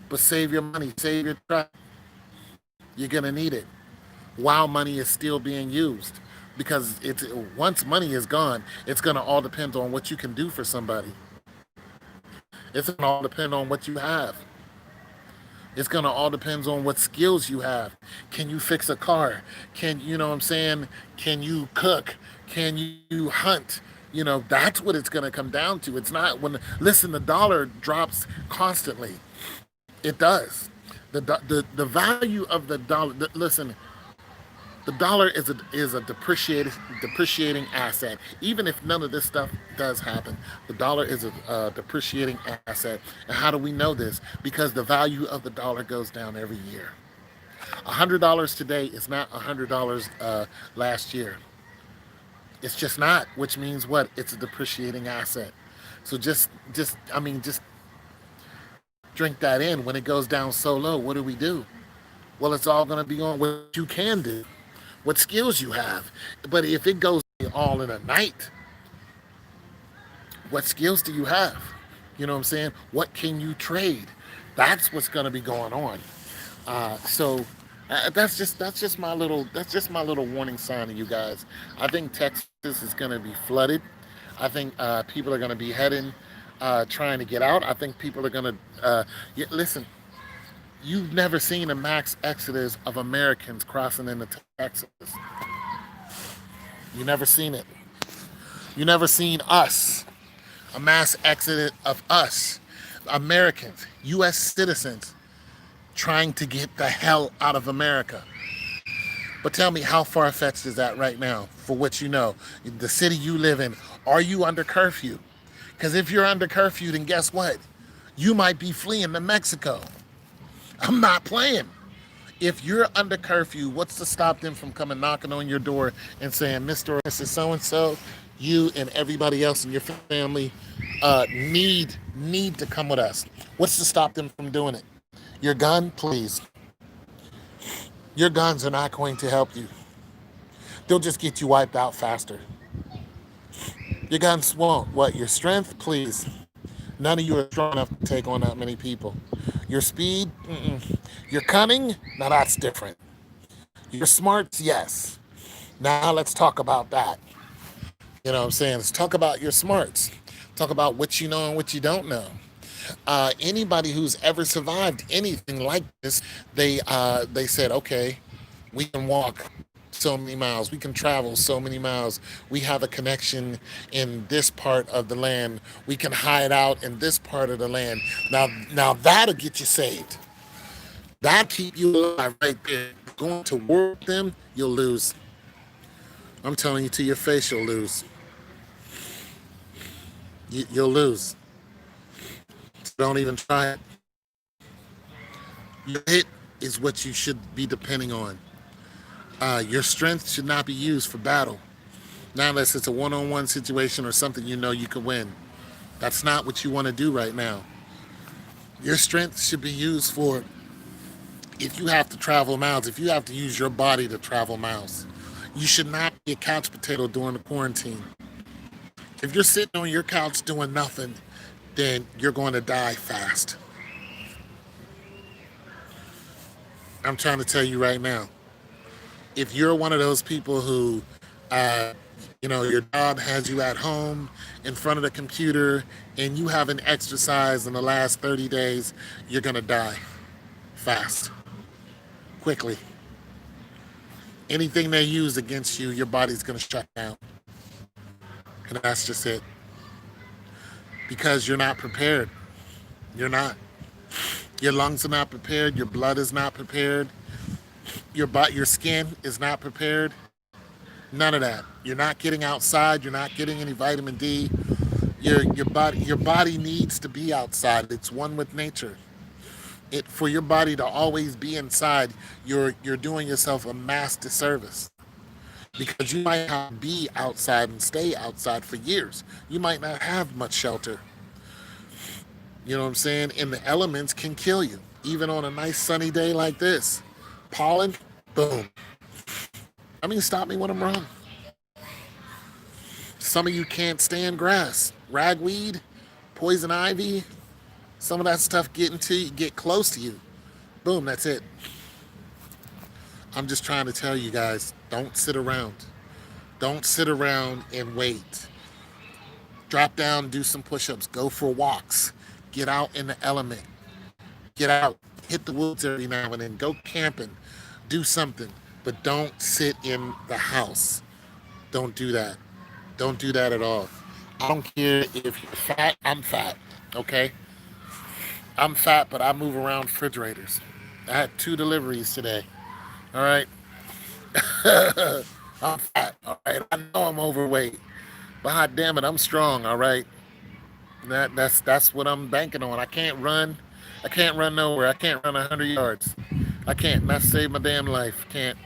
But save your money. Save your travel. You're going to need it while money is still being used. Because it's once money is gone, it's going to all depend on what you can do for somebody. It's going to all depend on what you have. It's going to all depend on what skills you have. Can you fix a car? Can, you know what I'm saying? Can you cook? Can you hunt? You know, that's what it's going to come down to. It's not when, listen, the dollar drops constantly. It does. The value of the dollar, listen, the dollar is a depreciating asset. Even if none of this stuff does happen, the dollar is a depreciating asset. And how do we know this? Because the value of the dollar goes down every year. $100 today is not $100 last year. It's just not. Which means what? It's a depreciating asset. So just drink that in. When it goes down so low, what do? Well, it's all going to be on what you can do, what skills you have. But if it goes all in a night, what skills do you have? You know what I'm saying? What can you trade? That's what's going to be going on. So that's just my little warning sign to you guys. I think Texas is going to be flooded. I think people are going to be heading, trying to get out. I think people are going to listen. You've never seen a mass exodus of Americans crossing into Texas. You never seen it. You never seen us, a mass exodus of us, Americans, U.S. citizens, trying to get the hell out of America. But tell me, how far-fetched is that right now for what you know? The city you live in, are you under curfew? Because if you're under curfew, then guess what? You might be fleeing to Mexico. I'm not playing. If you're under curfew, what's to stop them from coming knocking on your door and saying, Mr. or Mrs. So-and-so, you and everybody else in your family need to come with us? What's to stop them from doing it? Your gun, please. Your guns are not going to help you. They'll just get you wiped out faster. Your guns won't. What? Your strength, please. None of you are strong enough to take on that many people. Your speed, your cunning, now that's different. Your smarts, yes. Now let's talk about that. You know what I'm saying? Let's talk about your smarts. Talk about what you know and what you don't know. Anybody who's ever survived anything like this, they said, okay, we can walk so many miles, we can travel so many miles, we have a connection in this part of the land, we can hide out in this part of the land. Now that'll get you saved. That'll keep you alive right there. Going to war with them, you'll lose. I'm telling you to your face, you'll lose. You'll lose. So don't even try it. Your hit is what you should be depending on. Your strength should not be used for battle. Not unless it's a one-on-one situation or something you know you can win. That's not what you want to do right now. Your strength should be used for if you have to travel miles, if you have to use your body to travel miles. You should not be a couch potato during the quarantine. If you're sitting on your couch doing nothing, then you're going to die fast. I'm trying to tell you right now, if you're one of those people who, uh, your job has you at home in front of the computer and you haven't exercised in the last 30 days, you're going to die fast, quickly. Anything they use against you, your body's going to shut down. And that's just it. Because you're not prepared. You're not. Your lungs are not prepared. Your blood is not prepared. Your skin is not prepared. None of that. You're not getting outside. You're not getting any vitamin D. Your body needs to be outside. It's one with nature. For your body to always be inside, you're doing yourself a mass disservice because you might have to be outside and stay outside for years. You might not have much shelter. You know what I'm saying? And the elements can kill you, even on a nice sunny day like this. Pollen, boom. I mean, stop me when I'm wrong. Some of you can't stand grass, ragweed, poison ivy. Some of that stuff get close to you. Boom, that's it. I'm just trying to tell you guys, don't sit around. Don't sit around and wait. Drop down, do some push-ups, go for walks, get out in the element, get out, hit the woods every now and then, go camping, do something, but don't sit in the house. Don't do that. Don't do that at all. I don't care if you're fat, I'm fat, okay? I'm fat, but I move around refrigerators. I had 2 deliveries today, all right? I'm fat, all right? I know I'm overweight, but hot damn it, I'm strong, all right? That's what I'm banking on. I can't run. I can't run nowhere. I can't run 100 yards. I can't. Not save my damn life. Can't.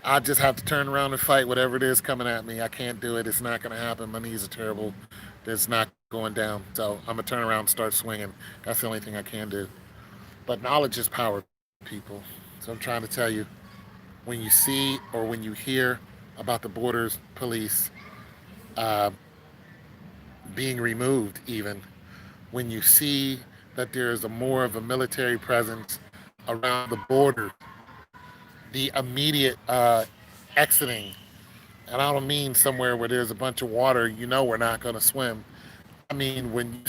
I just have to turn around and fight whatever it is coming at me. I can't do it. It's not going to happen. My knees are terrible. It's not going down. So I'm going to turn around and start swinging. That's the only thing I can do. But knowledge is power, people. So I'm trying to tell you, when you see or when you hear about the borders police uh, being removed, even when you see that there's more of a military presence around the border, the immediate exiting, and I don't mean somewhere where there's a bunch of water, we're not going to swim. I mean, when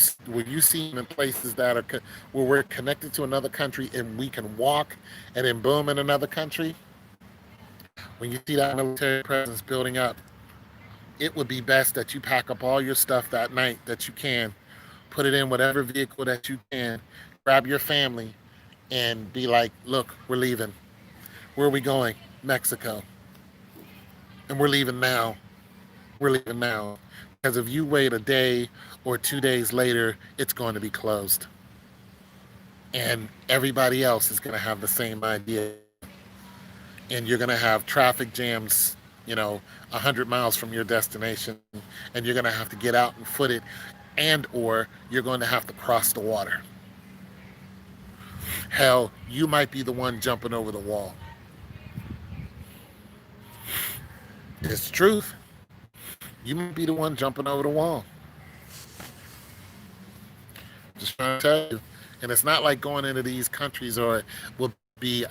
you see in places that are where we're connected to another country and we can walk, and then boom, in another country, when you see that military presence building up, it would be best that you pack up all your stuff that night that you can, put it in whatever vehicle that you can, grab your family, and be like, look, we're leaving. Where are we going? Mexico. And we're leaving now. We're leaving now. Because if you wait a day or 2 days later, it's going to be closed. And everybody else is going to have the same idea. And you're going to have traffic jams, 100 miles from your destination. And you're going to have to get out and foot it. And or you're going to have to cross the water. Hell, you might be the one jumping over the wall. It's the truth. You might be the one jumping over the wall. Just trying to tell you. And it's not like going into these countries or it will be,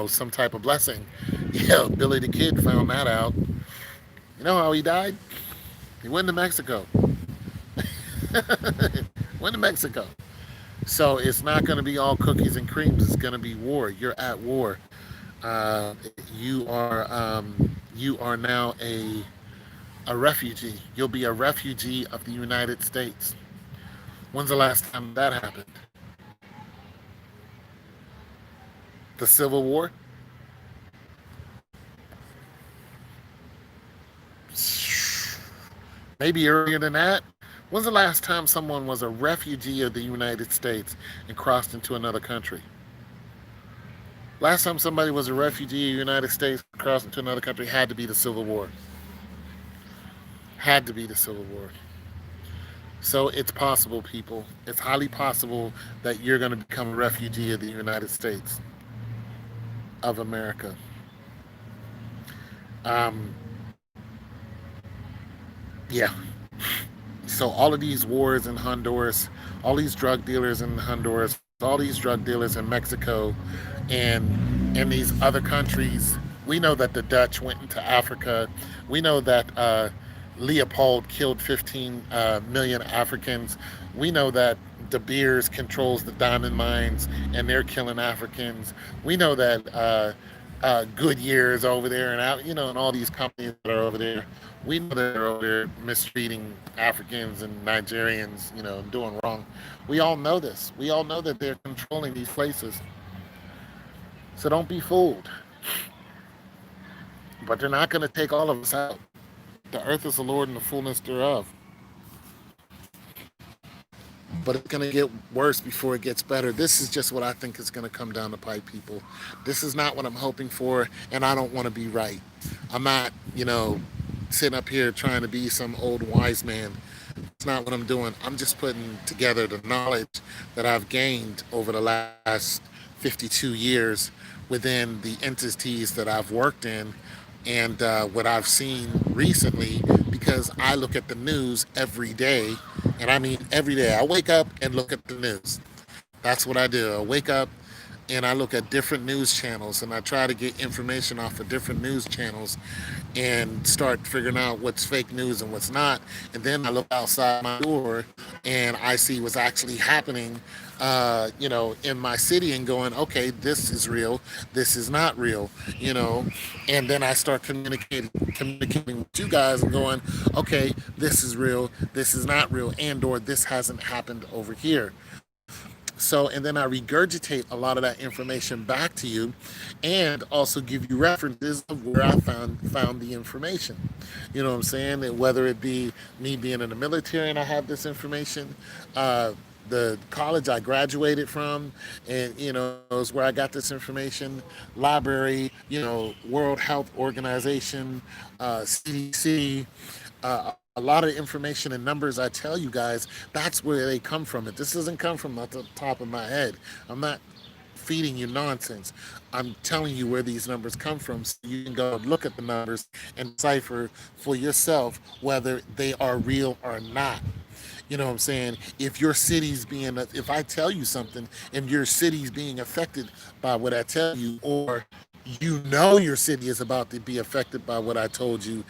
some type of blessing. Yeah, Billy the Kid found that out. You know how he died? He went to Mexico. Went to Mexico. So it's not going to be all cookies and creams. It's going to be war. You're at war. You are now a refugee. You'll be a refugee of the United States. When's the last time that happened? The Civil War? Maybe earlier than that. When's the last time someone was a refugee of the United States and crossed into another country? Last time somebody was a refugee of the United States and crossed into another country had to be the Civil War. Had to be the Civil War. So it's possible, people. It's highly possible that you're going to become a refugee of the United States of America. Yeah. So all of these wars in Honduras, all these drug dealers in Honduras, all these drug dealers in Mexico, and in these other countries. We know that the Dutch went into Africa. We know that Leopold killed 15 million Africans. We know that De Beers controls the diamond mines and they're killing Africans. We know that Goodyear is over there and out, and all these companies that are over there. We know that they're over there mistreating Africans and Nigerians, and doing wrong. We all know this. We all know that they're controlling these places. So don't be fooled. But they're not going to take all of us out. The earth is the Lord and the fullness thereof. But it's going to get worse before it gets better. This is just what I think is going to come down the pipe, people. This is not what I'm hoping for, and I don't want to be right. I'm not, sitting up here trying to be some old wise man. It's not what I'm doing. I'm just putting together the knowledge that I've gained over the last 52 years within the entities that I've worked in and what I've seen recently because I look at the news every day. And I mean, every day I wake up and look at the news. That's what I do. I wake up and I look at different news channels and I try to get information off of different news channels and start figuring out what's fake news and what's not. And then I look outside my door and I see what's actually happening, in my city and going, okay, this is real, this is not real, and then I start communicating with you guys and going, okay, this is real, this is not real, and or this hasn't happened over here. So, and then I regurgitate a lot of that information back to you, and also give you references of where I found the information. You know what I'm saying? And whether it be me being in the military and I have this information, the college I graduated from, and is where I got this information. Library, World Health Organization, CDC, a lot of information and numbers I tell you guys, that's where they come from. This doesn't come from the top of my head. I'm not feeding you nonsense. I'm telling you where these numbers come from so you can go look at the numbers and decipher for yourself whether they are real or not. You know what I'm saying? If I tell you something and your city's being affected by what I tell you, or your city is about to be affected by what I told you,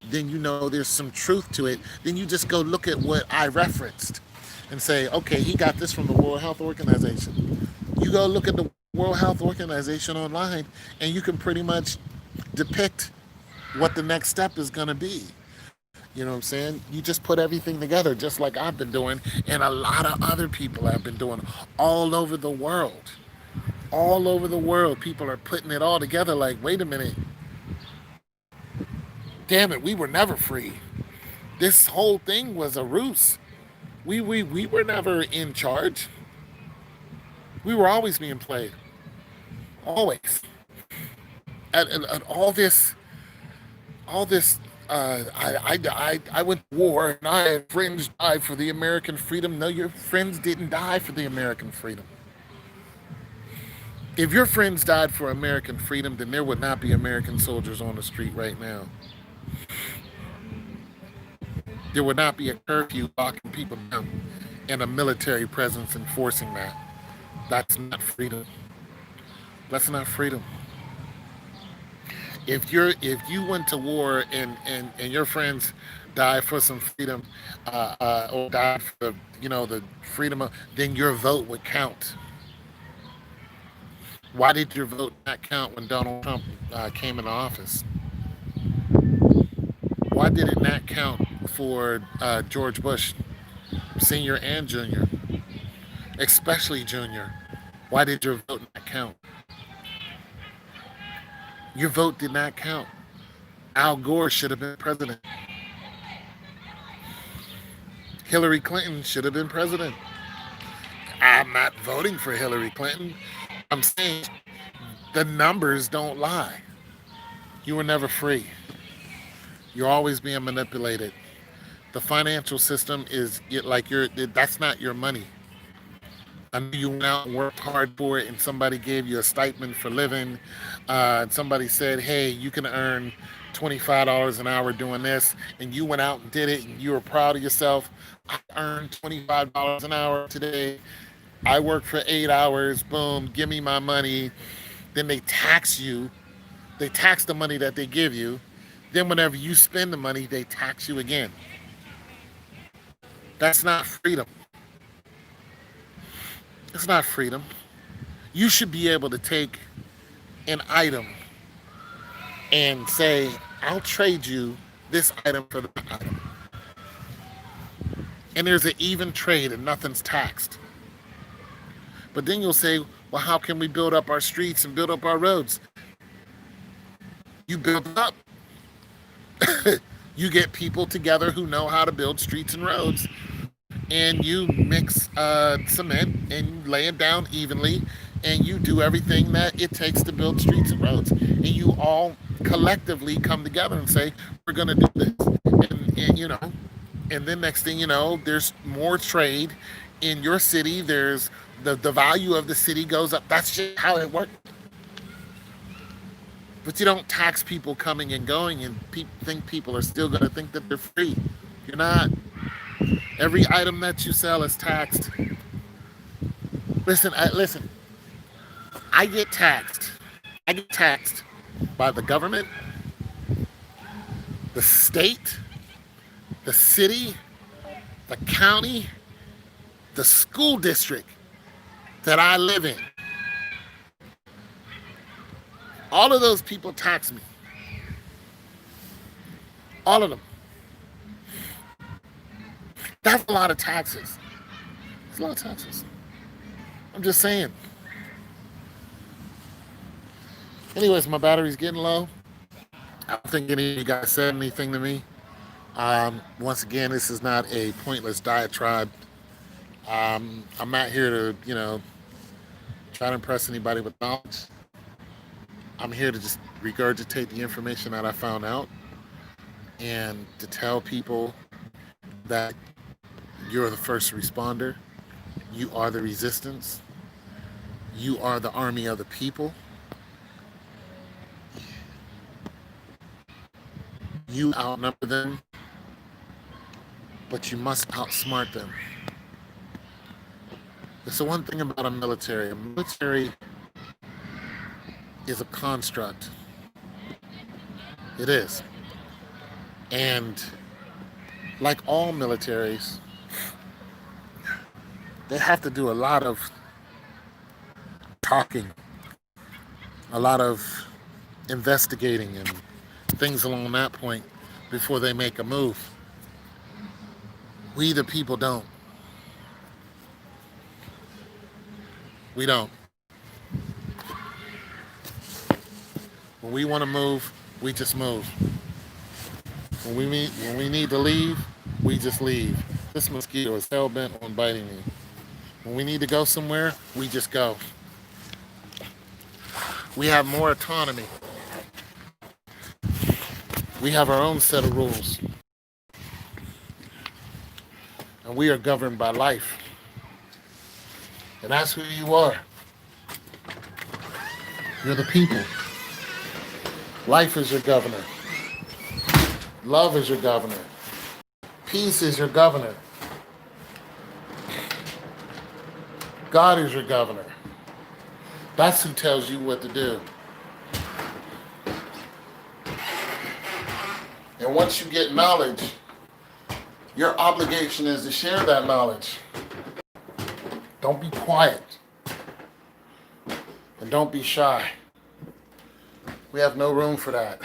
then there's some truth to it. Then you just go look at what I referenced and say, okay, he got this from the World Health Organization. You go look at the World Health Organization online and you can pretty much depict what the next step is going to be. You know what I'm saying? You just put everything together just like I've been doing and a lot of other people have been doing all over the world. All over the world, people are putting it all together like, wait a minute, damn it, we were never free. This whole thing was a ruse. We were never in charge. We were always being played. Always. And all this. I went to war and I friends died for the American freedom. No, your friends didn't die for the American freedom. If your friends died for American freedom, then there would not be American soldiers on the street right now. There would not be a curfew locking people down and a military presence enforcing that. That's not freedom. That's not freedom. If you went to war and your friends died for some freedom, or died for the freedom of, then your vote would count. Why did your vote not count when Donald Trump came into office? Why did it not count for George Bush, senior and junior, especially junior? Why did your vote not count? Your vote did not count. Al Gore should have been president. Hillary Clinton should have been president. I'm not voting for Hillary Clinton. I'm saying the numbers don't lie. You were never free. You're always being manipulated. The financial system is like that's not your money. I know you went out and worked hard for it, and somebody gave you a stipend for living. And somebody said, "Hey, you can earn $25 an hour doing this," and you went out and did it, and you were proud of yourself. I earned $25 an hour today. I worked for 8 hours. Boom, give me my money. Then they tax you. They tax the money that they give you. Then whenever you spend the money, they tax you again. That's not freedom. It's not freedom. You should be able to take an item and say, I'll trade you this item for that item. And there's an even trade and nothing's taxed. But then you'll say, well, how can we build up our streets and build up our roads? You build it up. You get people together who know how to build streets and roads, and you mix cement and lay it down evenly, and you do everything that it takes to build streets and roads. And you all collectively come together and say, we're going to do this. And then next thing you know, there's more trade in your city. There's the value of the city goes up. That's just how it works. But you don't tax people coming and going, and think people are still going to think that they're free. You're not. Every item that you sell is taxed. Listen. I get taxed. I get taxed by the government, the state, the city, the county, the school district that I live in. All of those people tax me. All of them. That's a lot of taxes. It's a lot of taxes. I'm just saying. Anyways, my battery's getting low. I don't think any of you guys said anything to me. Once again, this is not a pointless diatribe. I'm not here to, try to impress anybody with knowledge. I'm here to just regurgitate the information that I found out and to tell people that you're the first responder. You are the resistance. You are the army of the people. You outnumber them, but you must outsmart them. It's the one thing about a military. A military is a construct. It is. And like all militaries, they have to do a lot of talking, a lot of investigating and things along that point before they make a move. We the people don't. We don't. When we want to move, we just move. When we need to leave, we just leave. This mosquito is hell bent on biting me. When we need to go somewhere, we just go. We have more autonomy. We have our own set of rules. And we are governed by life. And that's who you are. You're the people. Life is your governor. Love is your governor. Peace is your governor. God is your governor. That's who tells you what to do. And once you get knowledge, your obligation is to share that knowledge. Don't be quiet. And don't be shy. We have no room for that.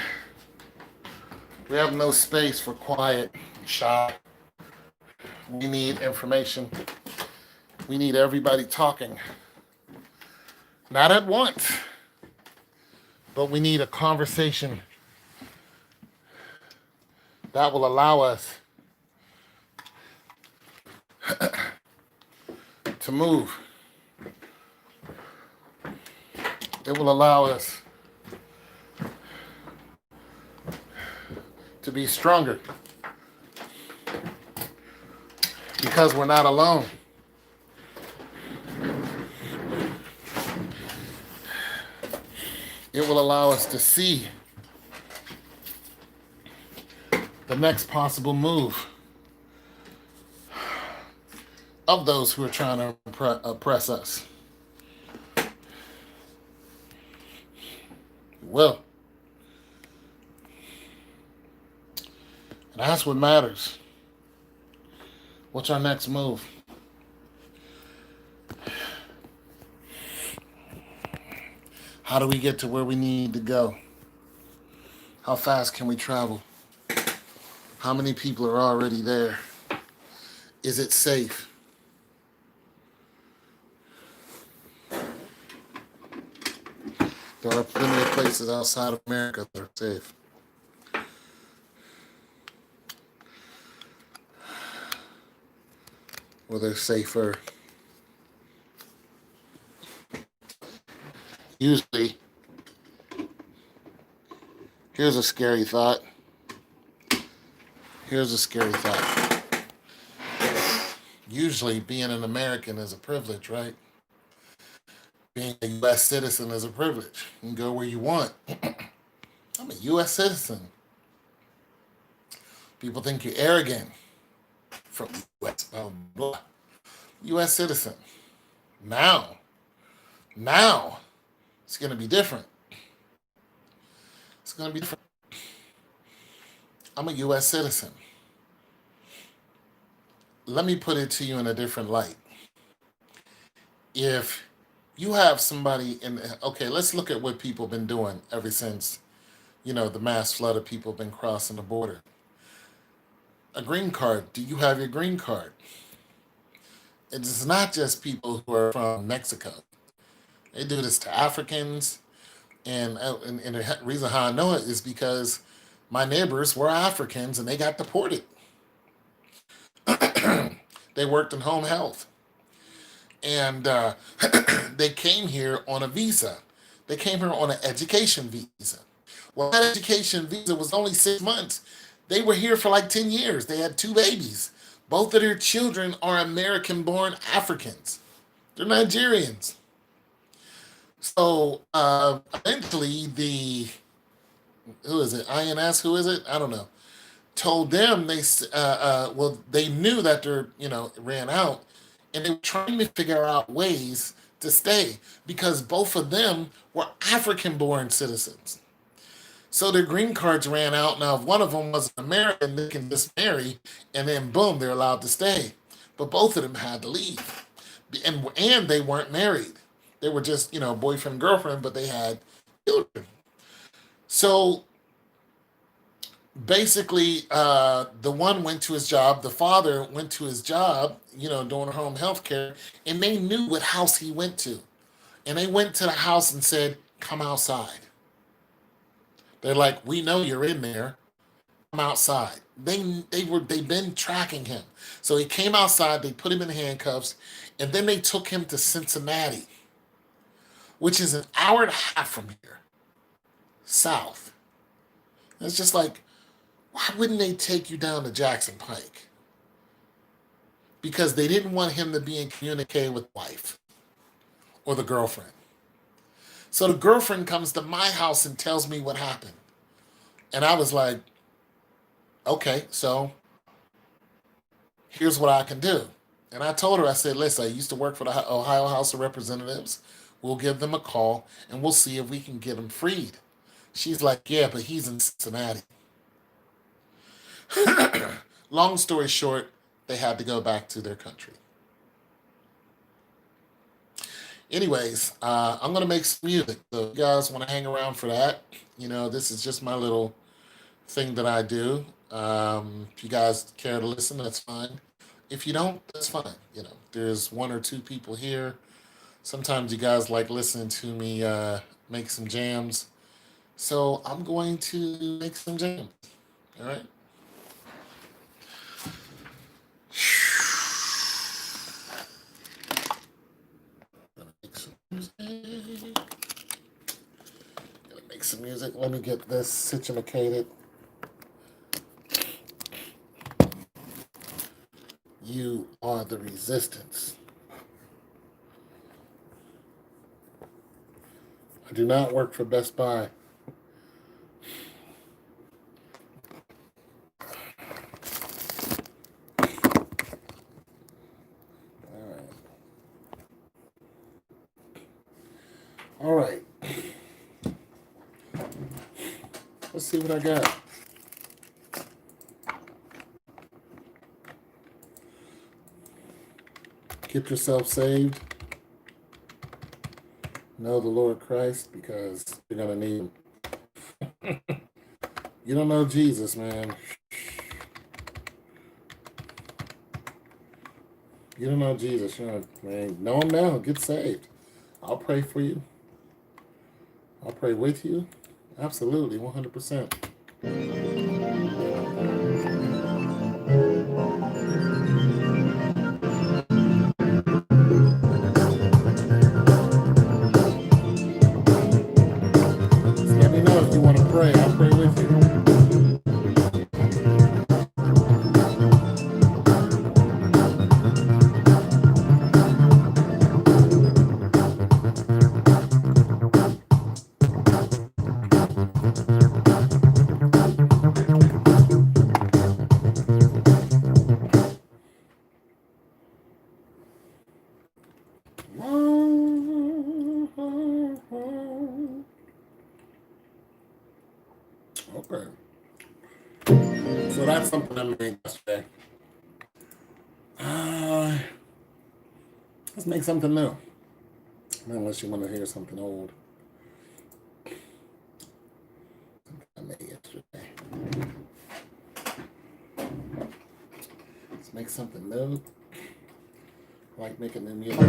We have no space for quiet, shy. We need information. We need everybody talking. Not at once, but we need a conversation that will allow us to move. It will allow us to be stronger because we're not alone. It will allow us to see the next possible move of those who are trying to oppress us. Well, and that's what matters. What's our next move? How do we get to where we need to go? How fast can we travel? How many people are already there? Is it safe? There are plenty of places outside of America that are safe. Where they're safer. Usually, here's a scary thought. Here's a scary thought. Usually, being an American is a privilege, right? Being a U.S. citizen is a privilege. You can go where you want. I'm a U.S. citizen. People think you're arrogant from U.S. Blah, blah, blah. U.S. citizen. Now, it's going to be different. It's going to be different. I'm a U.S. citizen. Let me put it to you in a different light. If you have somebody in, okay, let's look at what people have been doing ever since, the mass flood of people have been crossing the border. A green card. Do you have your green card? It's not just people who are from Mexico. They do this to Africans. And the reason how I know it is because my neighbors were Africans and they got deported. They worked in home health. And they came here on a visa. They came here on an education visa. Well, that education visa was only 6 months. They were here for like 10 years. They had two babies. Both of their children are American born Africans. They're Nigerians. So eventually, who is it? INS, who is it? I don't know. Told them they knew that ran out, and they were trying to figure out ways to stay because both of them were African born citizens. So their green cards ran out. Now, if one of them was an American, they can just marry, and then boom, they're allowed to stay. But both of them had to leave, and they weren't married. They were just boyfriend girlfriend, but they had children. So basically, the one went to his job. The father went to his job, doing home health care, and they knew what house he went to, and they went to the house and said, "Come outside." They're like, "We know you're in there. Come outside." They've been tracking him, so he came outside. They put him in handcuffs, and then they took him to Cincinnati, which is an hour and a half from here, south. And it's just like, why wouldn't they take you down to Jackson Pike? Because they didn't want him to be in communique with the wife or the girlfriend. So the girlfriend comes to my house and tells me what happened. And I was like, okay, so here's what I can do. And I told her, I said, listen, I used to work for the Ohio House of Representatives. We'll give them a call and we'll see if we can get him freed. She's like, yeah, but he's in Cincinnati. Long story short, they had to go back to their country. Anyways, I'm going to make some music. So if you guys want to hang around for that, this is just my little thing that I do. If you guys care to listen, that's fine. If you don't, that's fine. There's one or two people here. Sometimes you guys like listening to me make some jams. So I'm going to make some jams. All right. Gonna make some music. Gonna make some music. Let me get this situated. You are the resistance. I do not work for Best Buy. All right. see what I got. Get yourself saved. Know the Lord Christ, because you're going to need him. You don't know Jesus, man. You don't know Jesus. Man, know him now. Get saved. I'll pray for you. I'll pray with you. Absolutely, 100%. Just let me know if you want to pray. I'll pray with you. Okay. So that's something I made yesterday. Let's make something new. Unless you want to hear something old. Something I made yesterday. Let's make something new. I like making new music.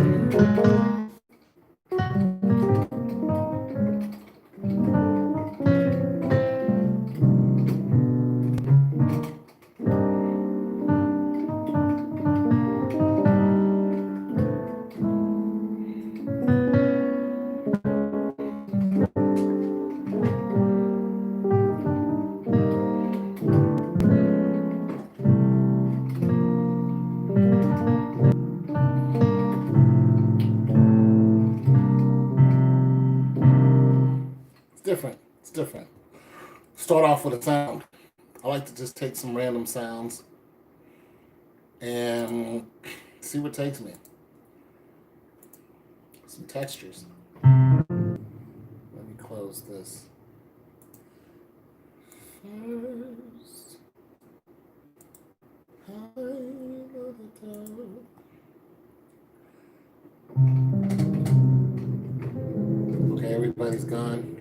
It's different. Start off with a sound. I like to just take some random sounds and see what takes me. Some textures. Let me close this. First, okay, everybody's gone.